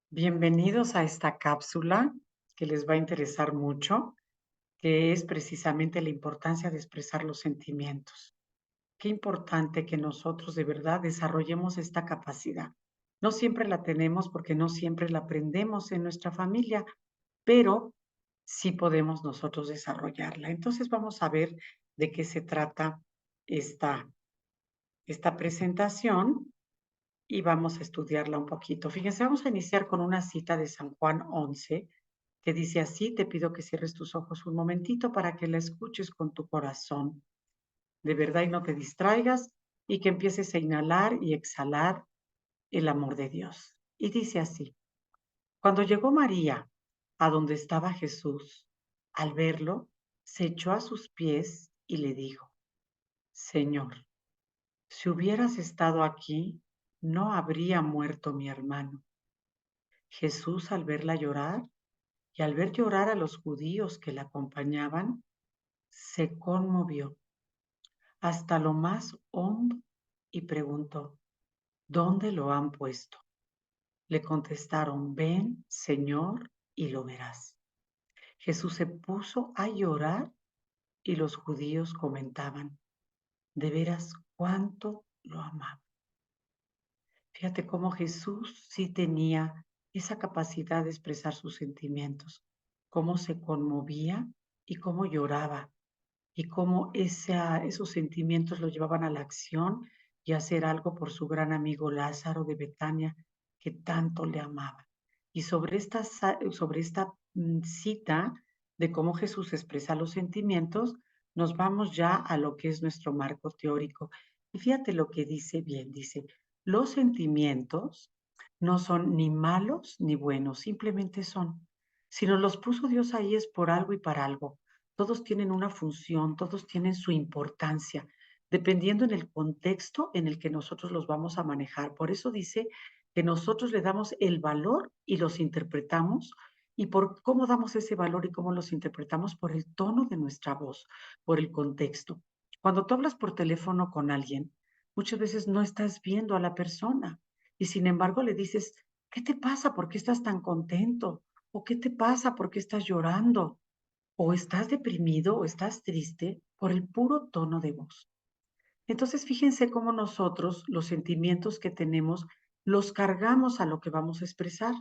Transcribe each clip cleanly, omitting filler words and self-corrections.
Bienvenidos a esta cápsula que les va a interesar mucho, que es precisamente la importancia de expresar los sentimientos. Qué importante que nosotros de verdad desarrollemos esta capacidad. No siempre la tenemos porque no siempre la aprendemos en nuestra familia, pero sí podemos nosotros desarrollarla. Entonces vamos a ver de qué se trata esta, esta presentación y vamos a estudiarla un poquito. Fíjense, vamos a iniciar con una cita de San Juan 11 que dice así: te pido que cierres tus ojos un momentito para que la escuches con tu corazón, de verdad, y no te distraigas, y que empieces a inhalar y exhalar el amor de Dios. Y dice así: cuando llegó María a donde estaba Jesús, al verlo, se echó a sus pies y le dijo: Señor, si hubieras estado aquí, no habría muerto mi hermano. Jesús, al verla llorar y al ver llorar a los judíos que la acompañaban, se conmovió hasta lo más hondo y preguntó: ¿dónde lo han puesto? Le contestaron: ven, Señor, y lo verás. Jesús se puso a llorar y los judíos comentaban: de veras cuánto lo amaba. Fíjate cómo Jesús sí tenía esa capacidad de expresar sus sentimientos, cómo se conmovía y cómo lloraba, y cómo esos sentimientos lo llevaban a la acción y a hacer algo por su gran amigo Lázaro de Betania, que tanto le amaba. Y sobre esta cita de cómo Jesús expresa los sentimientos, nos vamos ya a lo que es nuestro marco teórico. Y fíjate lo que dice bien, dice: los sentimientos no son ni malos ni buenos, simplemente son. Si nos los puso Dios ahí es por algo y para algo. Todos tienen una función, todos tienen su importancia, dependiendo en el contexto en el que nosotros los vamos a manejar. Por eso dice que nosotros le damos el valor y los interpretamos. ¿Y por cómo damos ese valor y cómo los interpretamos? Por el tono de nuestra voz, por el contexto. Cuando tú hablas por teléfono con alguien, muchas veces no estás viendo a la persona y sin embargo le dices: ¿qué te pasa? ¿Por qué estás tan contento? ¿O qué te pasa? ¿Por qué estás llorando? O estás deprimido o estás triste por el puro tono de voz. Entonces, fíjense cómo nosotros los sentimientos que tenemos los cargamos a lo que vamos a expresar.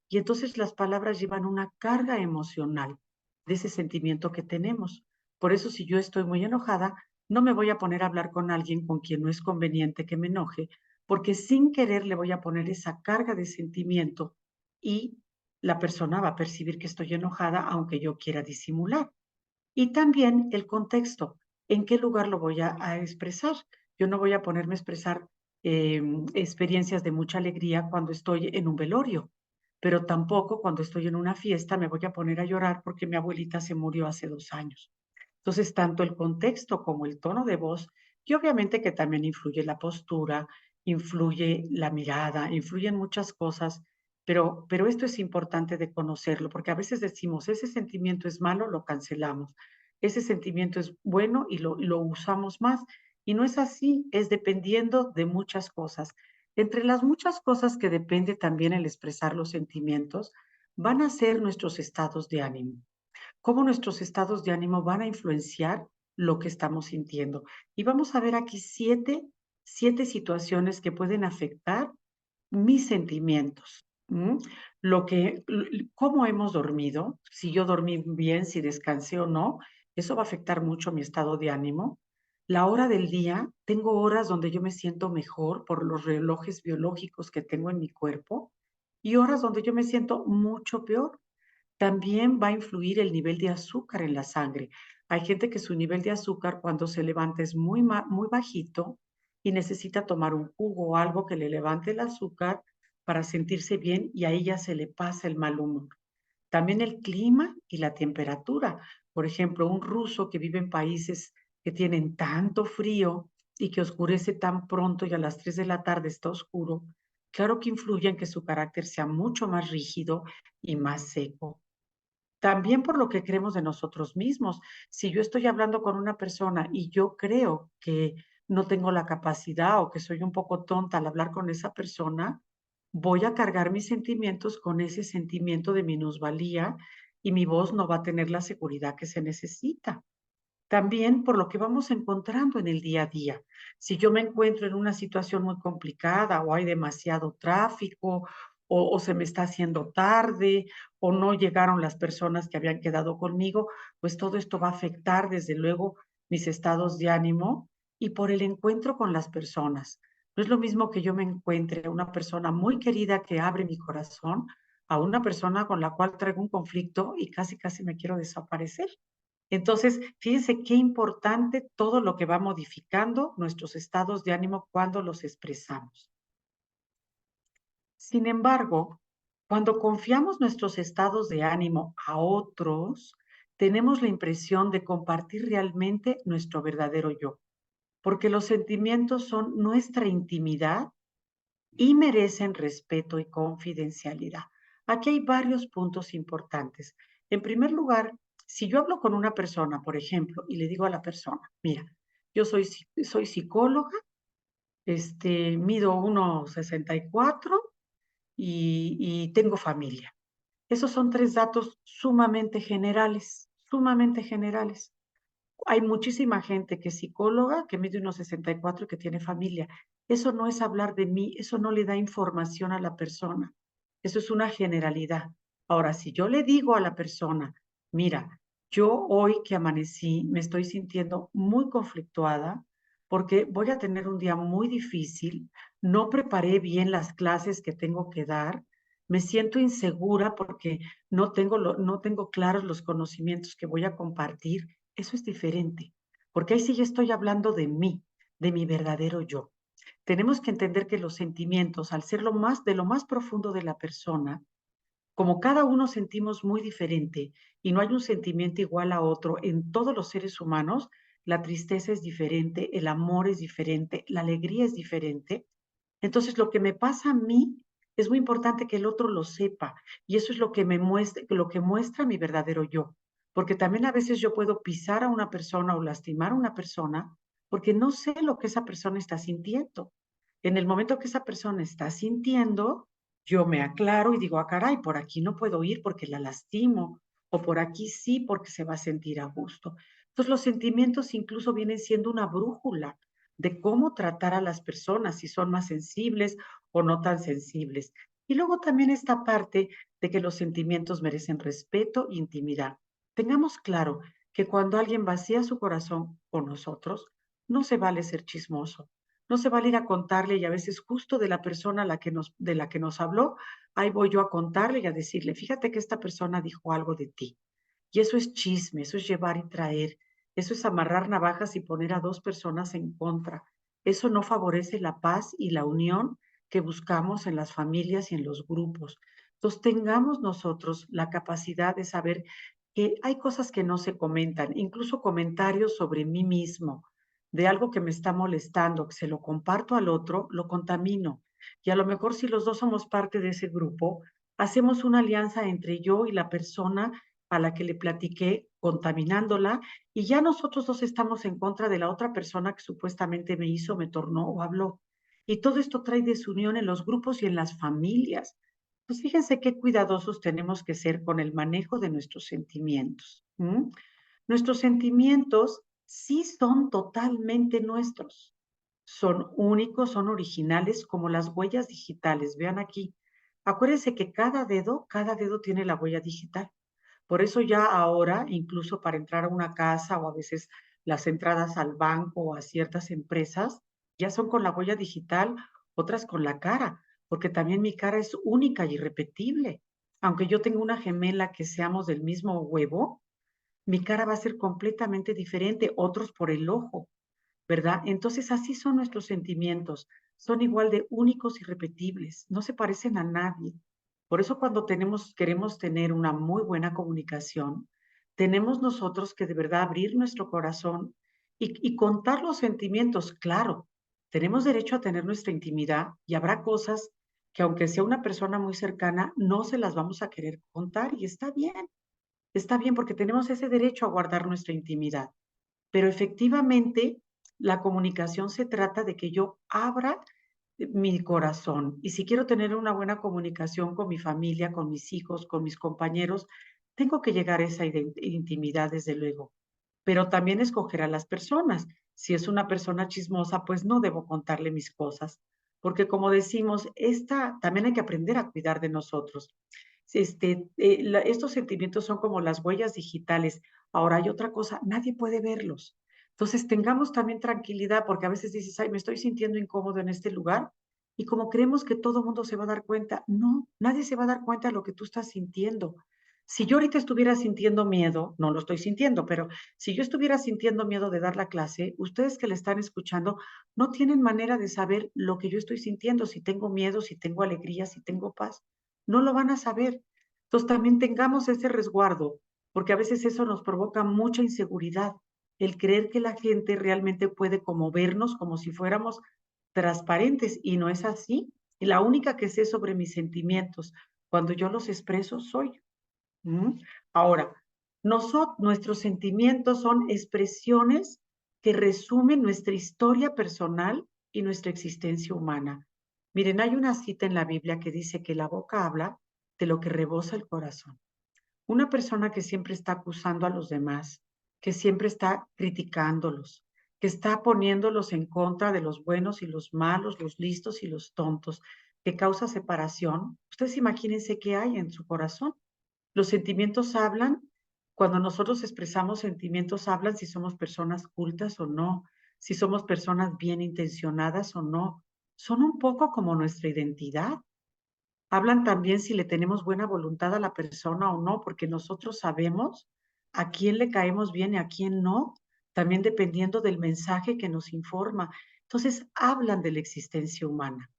Y entonces las palabras llevan una carga emocional de ese sentimiento que tenemos. Por eso, si yo estoy muy enojada, no me voy a poner a hablar con alguien con quien no es conveniente que me enoje, porque sin querer le voy a poner esa carga de sentimiento y la persona va a percibir que estoy enojada aunque yo quiera disimular. Y también el contexto, en qué lugar lo voy a expresar. Yo no voy a ponerme a expresar experiencias de mucha alegría cuando estoy en un velorio, pero tampoco cuando estoy en una fiesta me voy a poner a llorar porque mi abuelita se murió hace 2 años. Entonces, tanto el contexto como el tono de voz, y obviamente que también influye la postura, influye la mirada, influyen muchas cosas, pero esto es importante de conocerlo, porque a veces decimos: ese sentimiento es malo, lo cancelamos, ese sentimiento es bueno y lo usamos más, y no es así, es dependiendo de muchas cosas. Entre las muchas cosas que depende también el expresar los sentimientos, van a ser nuestros estados de ánimo, cómo nuestros estados de ánimo van a influenciar lo que estamos sintiendo. Y vamos a ver aquí siete situaciones que pueden afectar mis sentimientos. Lo que, cómo hemos dormido, si yo dormí bien, si descansé o no, eso va a afectar mucho mi estado de ánimo. La hora del día, tengo horas donde yo me siento mejor por los relojes biológicos que tengo en mi cuerpo y horas donde yo me siento mucho peor. También va a influir el nivel de azúcar en la sangre. Hay gente que su nivel de azúcar cuando se levanta es muy bajito y necesita tomar un jugo o algo que le levante el azúcar para sentirse bien y ahí ya se le pasa el mal humor. También el clima y la temperatura. Por ejemplo, un ruso que vive en países que tienen tanto frío y que oscurece tan pronto y a las 3 de la tarde está oscuro, claro que influye en que su carácter sea mucho más rígido y más seco. También por lo que creemos de nosotros mismos. Si yo estoy hablando con una persona y yo creo que no tengo la capacidad o que soy un poco tonta al hablar con esa persona, voy a cargar mis sentimientos con ese sentimiento de minusvalía y mi voz no va a tener la seguridad que se necesita. También por lo que vamos encontrando en el día a día. Si yo me encuentro en una situación muy complicada o hay demasiado tráfico o se me está haciendo tarde o no llegaron las personas que habían quedado conmigo, pues todo esto va a afectar desde luego mis estados de ánimo y por el encuentro con las personas. No es lo mismo que yo me encuentre una persona muy querida que abre mi corazón a una persona con la cual traigo un conflicto y casi, casi me quiero desaparecer. Entonces, fíjense qué importante todo lo que va modificando nuestros estados de ánimo cuando los expresamos. Sin embargo, cuando confiamos nuestros estados de ánimo a otros, tenemos la impresión de compartir realmente nuestro verdadero yo, porque los sentimientos son nuestra intimidad y merecen respeto y confidencialidad. Aquí hay varios puntos importantes. En primer lugar, si yo hablo con una persona, por ejemplo, y le digo a la persona, mira, yo soy psicóloga, mido 1,64 y tengo familia. Esos son tres datos sumamente generales, sumamente generales. Hay muchísima gente que es psicóloga, que mide unos 64 y que tiene familia. Eso no es hablar de mí, eso no le da información a la persona. Eso es una generalidad. Ahora, si yo le digo a la persona, mira, yo hoy que amanecí me estoy sintiendo muy conflictuada porque voy a tener un día muy difícil, no preparé bien las clases que tengo que dar, me siento insegura porque no tengo claros los conocimientos que voy a compartir. Eso es diferente, porque ahí sí ya estoy hablando de mi verdadero yo. Tenemos que entender que los sentimientos, al ser de lo más profundo de la persona, como cada uno sentimos muy diferente y no hay un sentimiento igual a otro en todos los seres humanos, la tristeza es diferente, el amor es diferente, la alegría es diferente. Entonces, lo que me pasa a mí es muy importante que el otro lo sepa y eso es lo que lo que muestra mi verdadero yo, porque también a veces yo puedo pisar a una persona o lastimar a una persona porque no sé lo que esa persona está sintiendo. En el momento que esa persona está sintiendo, yo me aclaro y digo, ah, caray, por aquí no puedo ir porque la lastimo, o por aquí sí porque se va a sentir a gusto. Entonces, los sentimientos incluso vienen siendo una brújula de cómo tratar a las personas, si son más sensibles o no tan sensibles. Y luego también esta parte de que los sentimientos merecen respeto e intimidad. Tengamos claro que cuando alguien vacía su corazón con nosotros, no se vale ser chismoso, no se vale ir a contarle y a veces justo de la persona de la que nos habló, ahí voy yo a contarle y a decirle, fíjate que esta persona dijo algo de ti. Y eso es chisme, eso es llevar y traer, eso es amarrar navajas y poner a dos personas en contra. Eso no favorece la paz y la unión que buscamos en las familias y en los grupos. Entonces, tengamos nosotros la capacidad de saber que hay cosas que no se comentan, incluso comentarios sobre mí mismo, de algo que me está molestando, que se lo comparto al otro, lo contamino. Y a lo mejor si los dos somos parte de ese grupo, hacemos una alianza entre yo y la persona a la que le platiqué, contaminándola, y ya nosotros dos estamos en contra de la otra persona que supuestamente me hizo, me tornó o habló. Y todo esto trae desunión en los grupos y en las familias. Pues fíjense qué cuidadosos tenemos que ser con el manejo de nuestros sentimientos. ¿M? Nuestros sentimientos sí son totalmente nuestros. Son únicos, son originales como las huellas digitales. Vean aquí. Acuérdense que cada dedo tiene la huella digital. Por eso ya ahora, incluso para entrar a una casa o a veces las entradas al banco o a ciertas empresas, ya son con la huella digital, otras con la cara, porque también mi cara es única y irrepetible. Aunque yo tenga una gemela que seamos del mismo huevo, mi cara va a ser completamente diferente, otros por el ojo, ¿verdad? Entonces así son nuestros sentimientos, son igual de únicos y repetibles, no se parecen a nadie. Por eso cuando queremos tener una muy buena comunicación, tenemos nosotros que de verdad abrir nuestro corazón y contar los sentimientos. Claro, tenemos derecho a tener nuestra intimidad y habrá cosas que aunque sea una persona muy cercana, no se las vamos a querer contar y está bien porque tenemos ese derecho a guardar nuestra intimidad. Pero efectivamente, la comunicación se trata de que yo abra mi corazón. Y si quiero tener una buena comunicación con mi familia, con mis hijos, con mis compañeros, tengo que llegar a esa intimidad, desde luego. Pero también escoger a las personas. Si es una persona chismosa, pues no debo contarle mis cosas, porque como decimos, también hay que aprender a cuidar de nosotros. Estos sentimientos son como las huellas digitales. Ahora hay otra cosa, nadie puede verlos. Entonces tengamos también tranquilidad, porque a veces dices, ay, me estoy sintiendo incómodo en este lugar, y como creemos que todo el mundo se va a dar cuenta, no, nadie se va a dar cuenta de lo que tú estás sintiendo. Si yo ahorita estuviera sintiendo miedo, no lo estoy sintiendo, pero si yo estuviera sintiendo miedo de dar la clase, ustedes que le están escuchando no tienen manera de saber lo que yo estoy sintiendo, si tengo miedo, si tengo alegría, si tengo paz. No lo van a saber. Entonces también tengamos ese resguardo, porque a veces eso nos provoca mucha inseguridad, el creer que la gente realmente puede como vernos como si fuéramos transparentes, y no es así. Y la única que sé sobre mis sentimientos cuando yo los expreso soy yo. Ahora, nuestros sentimientos son expresiones que resumen nuestra historia personal y nuestra existencia humana. Miren, hay una cita en la Biblia que dice que la boca habla de lo que rebosa el corazón. Una persona que siempre está acusando a los demás, que siempre está criticándolos, que está poniéndolos en contra de los buenos y los malos, los listos y los tontos, que causa separación, ustedes imagínense qué hay en su corazón. Los sentimientos hablan, cuando nosotros expresamos sentimientos, hablan si somos personas cultas o no, si somos personas bien intencionadas o no. Son un poco como nuestra identidad. Hablan también si le tenemos buena voluntad a la persona o no, porque nosotros sabemos a quién le caemos bien y a quién no, también dependiendo del mensaje que nos informa. Entonces, hablan de la existencia humana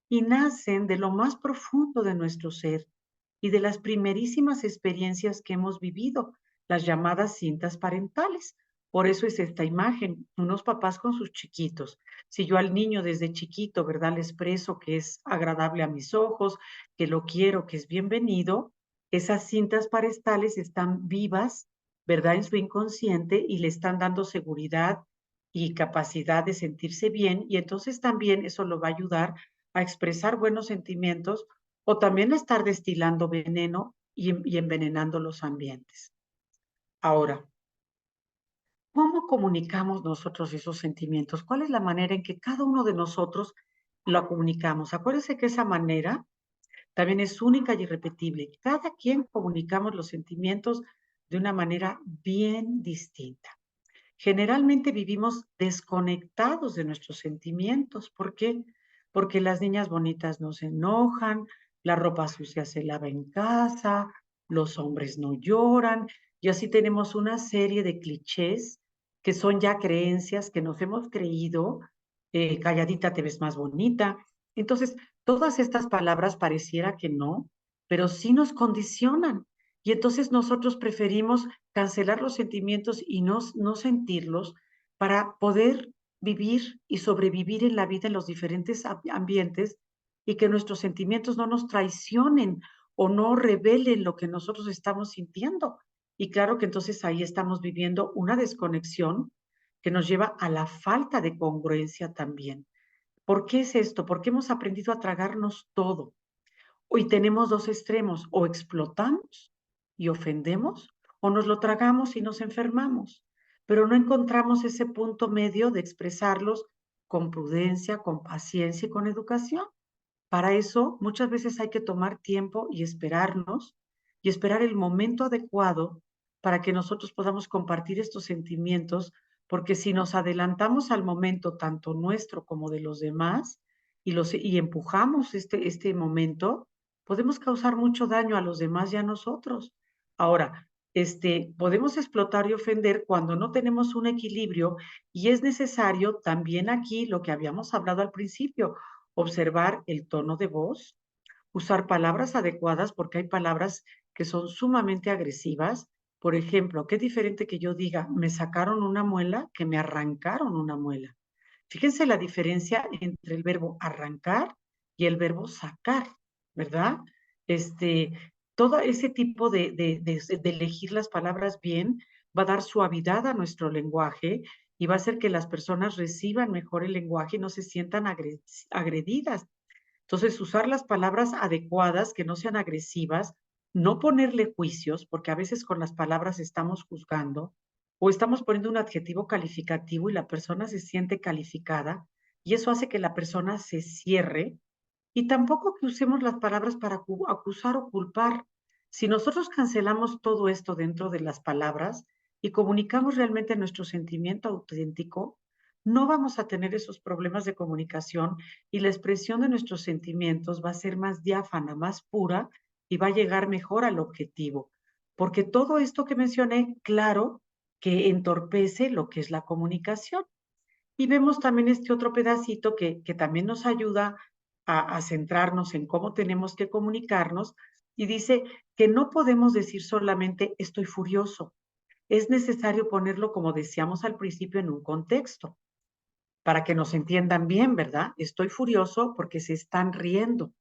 y nacen de lo más profundo de nuestro ser y de las primerísimas experiencias que hemos vivido, las llamadas cintas parentales. Por eso es esta imagen, unos papás con sus chiquitos. Si yo al niño desde chiquito, ¿verdad? Le expreso que es agradable a mis ojos, que lo quiero, que es bienvenido, esas cintas parentales están vivas, ¿verdad? En su inconsciente, y le están dando seguridad y capacidad de sentirse bien, y entonces también eso lo va a ayudar a expresar buenos sentimientos, o también a estar destilando veneno y envenenando los ambientes. Ahora, ¿cómo comunicamos nosotros esos sentimientos? ¿Cuál es la manera en que cada uno de nosotros lo comunicamos? Acuérdense que esa manera también es única y irrepetible. Cada quien comunicamos los sentimientos de una manera bien distinta. Generalmente vivimos desconectados de nuestros sentimientos. ¿Por qué? Porque las niñas bonitas no se enojan, la ropa sucia se lava en casa, los hombres no lloran, y así tenemos una serie de clichés que son ya creencias que nos hemos creído. Calladita te ves más bonita. Entonces, todas estas palabras pareciera que no, pero sí nos condicionan. Y entonces nosotros preferimos cancelar los sentimientos y no sentirlos, para poder vivir y sobrevivir en la vida en los diferentes ambientes, y que nuestros sentimientos no nos traicionen o no revelen lo que nosotros estamos sintiendo. Y claro que entonces ahí estamos viviendo una desconexión que nos lleva a la falta de congruencia también. ¿Por qué es esto? Porque hemos aprendido a tragarnos todo. Hoy tenemos dos extremos: o explotamos y ofendemos, o nos lo tragamos y nos enfermamos, pero no encontramos ese punto medio de expresarlos con prudencia, con paciencia y con educación. Para eso muchas veces hay que tomar tiempo y esperarnos, y esperar el momento adecuado para que nosotros podamos compartir estos sentimientos, porque si nos adelantamos al momento tanto nuestro como de los demás, y empujamos este momento, podemos causar mucho daño a los demás y a nosotros. Ahora, podemos explotar y ofender cuando no tenemos un equilibrio, y es necesario también aquí lo que habíamos hablado al principio: observar el tono de voz, usar palabras adecuadas, porque hay palabras que son sumamente agresivas. Por ejemplo, qué diferente que yo diga, me sacaron una muela, que me arrancaron una muela. Fíjense la diferencia entre el verbo arrancar y el verbo sacar, ¿verdad? Este, todo ese tipo de elegir las palabras bien va a dar suavidad a nuestro lenguaje, y va a hacer que las personas reciban mejor el lenguaje y no se sientan agredidas. Entonces, usar las palabras adecuadas, que no sean agresivas, no ponerle juicios, porque a veces con las palabras estamos juzgando o estamos poniendo un adjetivo calificativo y la persona se siente calificada y eso hace que la persona se cierre y tampoco que usemos las palabras para acusar o culpar. Si nosotros cancelamos todo esto dentro de las palabras y comunicamos realmente nuestro sentimiento auténtico, no vamos a tener esos problemas de comunicación y la expresión de nuestros sentimientos va a ser más diáfana, más pura y va a llegar mejor al objetivo. Porque todo esto que mencioné, claro que entorpece lo que es la comunicación. Y vemos también este otro pedacito que también nos ayuda a centrarnos en cómo tenemos que comunicarnos y dice que no podemos decir solamente estoy furioso. Es necesario ponerlo, como decíamos al principio, en un contexto para que nos entiendan bien, ¿verdad? Estoy furioso porque se están riendo.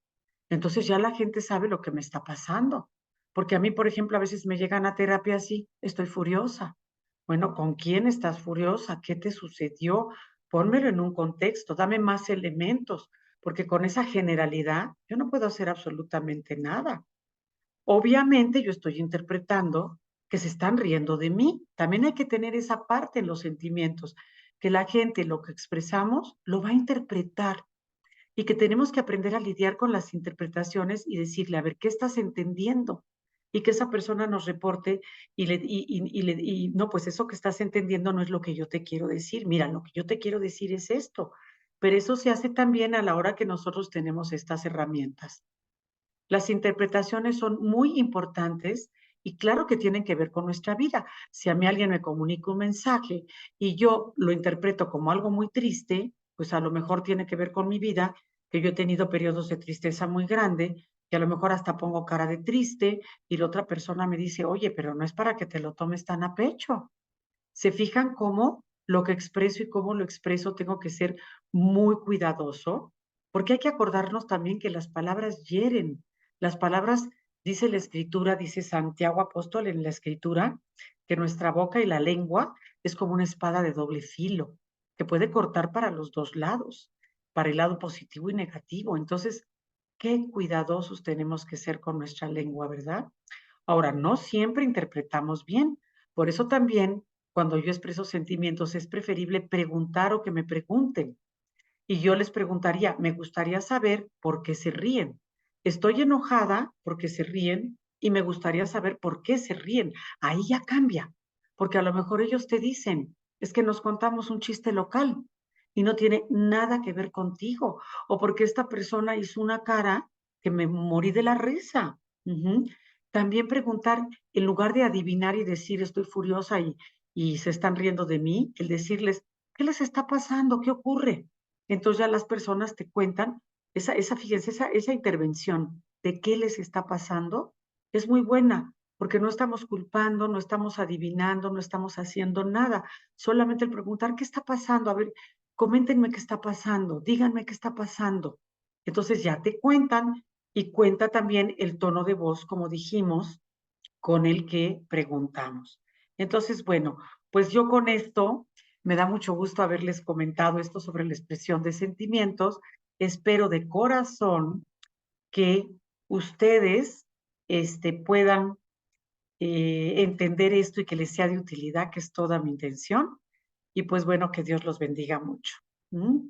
Entonces ya la gente sabe lo que me está pasando. Porque a mí, por ejemplo, a veces me llegan a terapia así, estoy furiosa. Bueno, ¿con quién estás furiosa? ¿Qué te sucedió? Pónmelo en un contexto, dame más elementos, porque con esa generalidad yo no puedo hacer absolutamente nada. Obviamente yo estoy interpretando que se están riendo de mí. También hay que tener esa parte en los sentimientos, que la gente lo que expresamos lo va a interpretar y que tenemos que aprender a lidiar con las interpretaciones y decirle, a ver, ¿qué estás entendiendo? Y que esa persona nos reporte no, pues eso que estás entendiendo no es lo que yo te quiero decir. Mira, lo que yo te quiero decir es esto. Pero eso se hace también a la hora que nosotros tenemos estas herramientas. Las interpretaciones son muy importantes y claro que tienen que ver con nuestra vida. Si a mí alguien me comunica un mensaje y yo lo interpreto como algo muy triste, pues a lo mejor tiene que ver con mi vida, que yo he tenido periodos de tristeza muy grande, que a lo mejor hasta pongo cara de triste y la otra persona me dice, oye, pero no es para que te lo tomes tan a pecho. ¿Se fijan cómo lo que expreso y cómo lo expreso tengo que ser muy cuidadoso? Porque hay que acordarnos también que las palabras hieren. Las palabras, dice la escritura, dice Santiago Apóstol en la escritura, que nuestra boca y la lengua es como una espada de doble filo, que puede cortar para los dos lados, para el lado positivo y negativo. Entonces, qué cuidadosos tenemos que ser con nuestra lengua, ¿verdad? Ahora, no siempre interpretamos bien. Por eso también, cuando yo expreso sentimientos, es preferible preguntar o que me pregunten. Y yo les preguntaría, me gustaría saber por qué se ríen. Estoy enojada porque se ríen y me gustaría saber por qué se ríen. Ahí ya cambia, porque a lo mejor ellos te dicen, es que nos contamos un chiste local y no tiene nada que ver contigo, o porque esta persona hizo una cara que me morí de la risa. Ujú. También preguntar, en lugar de adivinar y decir estoy furiosa y se están riendo de mí, el decirles, ¿qué les está pasando? ¿Qué ocurre? Entonces ya las personas te cuentan, fíjense, esa intervención de qué les está pasando es muy buena, porque no estamos culpando, no estamos adivinando, no estamos haciendo nada. Solamente el preguntar qué está pasando, a ver, coméntenme qué está pasando, díganme qué está pasando. Entonces ya te cuentan y cuenta también el tono de voz, como dijimos, con el que preguntamos. Entonces, bueno, pues yo con esto me da mucho gusto haberles comentado esto sobre la expresión de sentimientos. Espero de corazón que ustedes puedan entender esto y que les sea de utilidad, que es toda mi intención. Y pues bueno, que Dios los bendiga mucho. ¿Mm?